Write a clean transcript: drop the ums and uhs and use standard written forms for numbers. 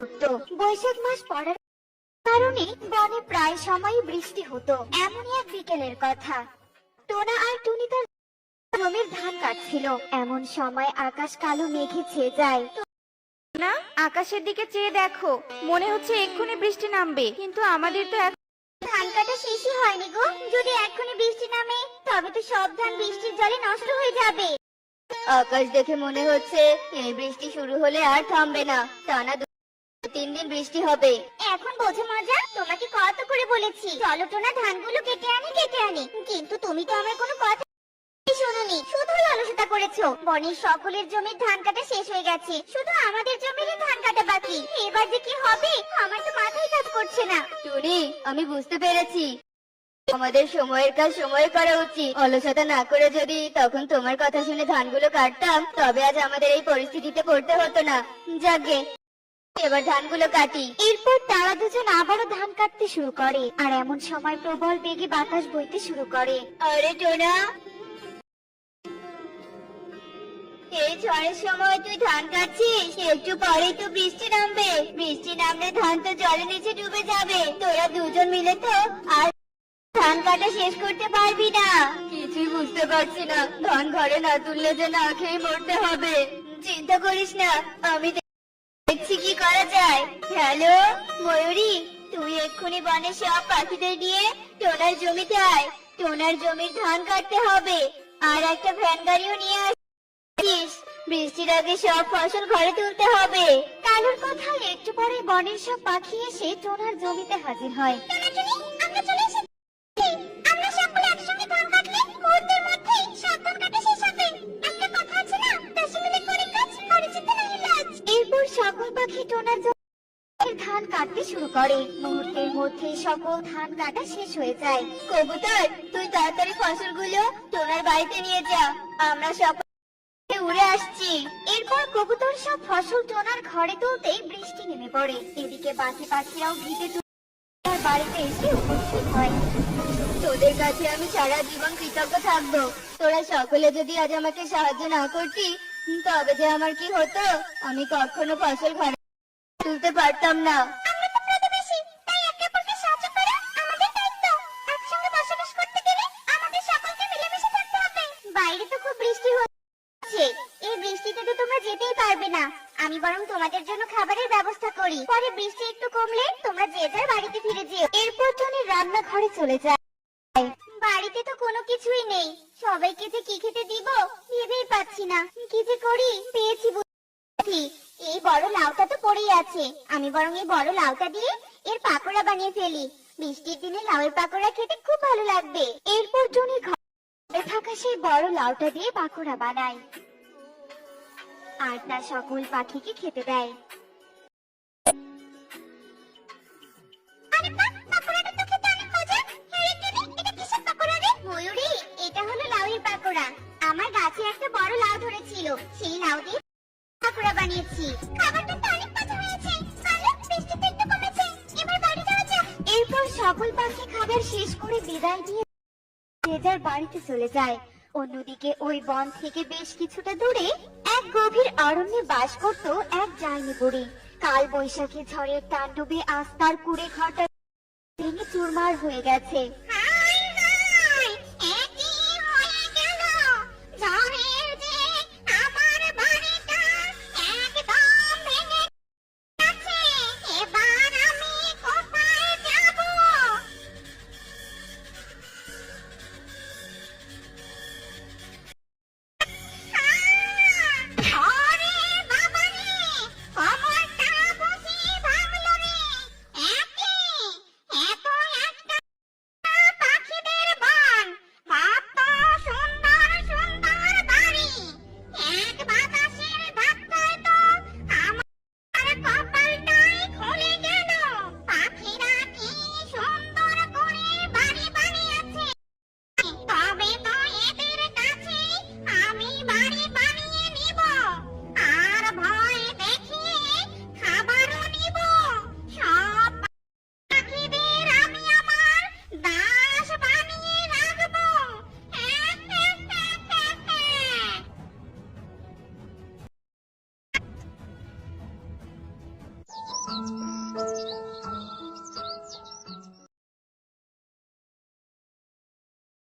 তো বৈশাখ মাস পড়ার কারণে বনে প্রায় সময় বৃষ্টি হতো। এমনই এক বিকেলের কথা, টোনা আর টুনি তার জমির ধান কাটছিল। এমন সময় আকাশ কালো মেঘে ছেয়ে যায়। না, আকাশের দিকে চেয়ে দেখো, মনে হচ্ছে এক্ষুনি বৃষ্টি নামবে, কিন্তু আমাদের তো ধান কাটা শেষই হয়নি গো। যদি এক্ষুনি বৃষ্টি নামে তবে তো সব ধান বৃষ্টির জলে নষ্ট হয়ে যাবে। আকাশ দেখে মনে হচ্ছে এই বৃষ্টি শুরু হলে আর থামবে না। টানা 2-3 দিন বৃষ্টি হবে। এখন বোঝো মজা? তোমাকে কত করে বলেছি চলো টোনা ধানগুলো কেটে আনি, কিন্তু তুমি তো আমার কোনো কথা শুনুনি, শুধুই অলসতা করেছো। বনের সকলের জমির ধান কাটা শেষ হয়ে গেছে, শুধু আমাদের জমিরই ধান কাটা বাকি। এবার যে কি হবে আমার তো মাথায় কাজ করছে না। টুনি, আমি বুঝতে পেরেছি, আমাদের সময়ের কাজ সময়ে করা উচিত। অলসতা না করে যদি তখন তোমার কথা শুনে ধানগুলো কাটতাম, তবে আজ আমাদের এই পরিস্থিতিতে পড়তে হতো না। যাকগে, এবার ধানগুলো কাটি। এরপর তারা দুজন আবারও ধান কাটতে শুরু করে। আর এমন সময় প্রবল বেগে বাতাস বইতে শুরু করে। আরে টোনা, এই ঝড়ের সময় তুই ধান কাটছিস? একটু পরেই তো বৃষ্টি নামবে। বৃষ্টি নামলে ধান তো জলের নিচে ডুবে যাবে। তোরা দুজন মিলে তো আর ধান কাটা শেষ করতে পারবি না। কিছুই বুঝতে পারছি না, ধান ঘরে না তুললে যে না খেয়ে মরতে হবে। চিন্তা করিস না, আমি দেখছি কি করা যায়। হ্যালো ময়ূরী, তুই এক্ষুনি বনের সব পাখিদের নিয়ে টোনার জমিতে আয়। টোনার জমির ধান কাটতে হবে। আর একটা ভ্যান গাড়িও নিয়ে আসিস। বৃষ্টির আগে সব ফসল ঘরে তুলতে হবে। কালুর কথায় একটু পরে বনের সব পাখি এসে টোনার জমিতে হাজির হয়। আমরা চলে এসেছি। আমরা সবগুলো একসঙ্গে ধান কাটলে মুহূর্তের মধ্যেই সব ধান কাটা শেষ হবে। একটা কথা আছে না, দেশে মিলে করে কাজ, বাড়ি যেতে নাহি লাজ। এরপর সকল পাখি টোনার জমির ধান কাটতে শুরু করে। মুহূর্তের মধ্যে সকল ধান কাটা শেষ হয়ে যায়। কবুতর, তুই তাড়াতাড়ি ফসলগুলো টোনার বাড়িতে নিয়ে যা, আমরা সব উড়ে আসছি। এরপর কবুতর সব ফসল টোনার ঘরে তুলতেই বৃষ্টি নেমে পড়ে। এদিকে বাকি পাখিরাও ভিজে টোনার বাড়িতে এসে উপস্থিত হয়। তোদের কাছে আমি সারা জীবন কৃতজ্ঞ থাকবো। তোরা সকলে যদি আজ আমাকে সাহায্য না করতি, তবে যে আমার কি হতো, আমি কখনো ফসল ঘরে তুলতে পারতাম না। আমরা তো প্রতিবেশী, তাই একে অপরকে সাহায্য করা আমাদের দায়িত্ব। একসঙ্গে বসবাস করতে গেলে আমাদের সকলকে মিলেমিশে থাকতে হবে। বাইরে তো খুব বৃষ্টি হচ্ছে, এই বৃষ্টিতে তো তোমরা যেতেই পারবে না। আমি বরং তোমাদের জন্য খাবারের ব্যবস্থা করি, পরে বৃষ্টি একটু কমলে তোমরা যে যার বাড়িতে ফিরে যেও। এরপর টনি রান্নাঘরে চলে যায়। বাড়িতে তো কোনো কিছুই নেই, সবাইকে যে কি খেতে দিব ভেবেই পাচ্ছি না। কি যে করি, পেয়েছি বুদ্ধি। এই বড় লাউটা তো পড়েই আছে, আমি বরং এই বড় লাউটা দিয়ে এর পাকোড়া বানিয়ে ফেলি। বৃষ্টির দিনে লাউয়ের পাকোড়া খেতে খুব ভালো লাগবে। এরপর টনি ঘরে থাকা সেই বড় লাউটা দিয়ে পাকোড়া বানায় আর তা সকল পাখিকে খেতে দেয়। ময়ূরী, এটা হলো লাউয়ের পাকোড়া। আমার গাছে একটা বড় লাউ ধরেছিল, সেই লাউ দিয়ে পাকোড়া বানিয়েছি। খাবারটা তো অনেক মজা হয়েছে। চলো, বৃষ্টি তো একটু কমেছে, এবার বাড়ি যাওয়া যাক। এরপর সকল পাখি খাবার শেষ করে বিদায় দিয়ে যে যার বাড়িতে চলে যায়। অন্যদিকে ওই বন থেকে বেশ কিছুটা দূরে এক গভীর অরণ্যে বাস করত এক ডাইনি বুড়ি। কাল বৈশাখী ঝড়ের তাণ্ডবে আজ তার কুড়ে ঘরটা ভেঙে চুরমার হয়ে গেছে।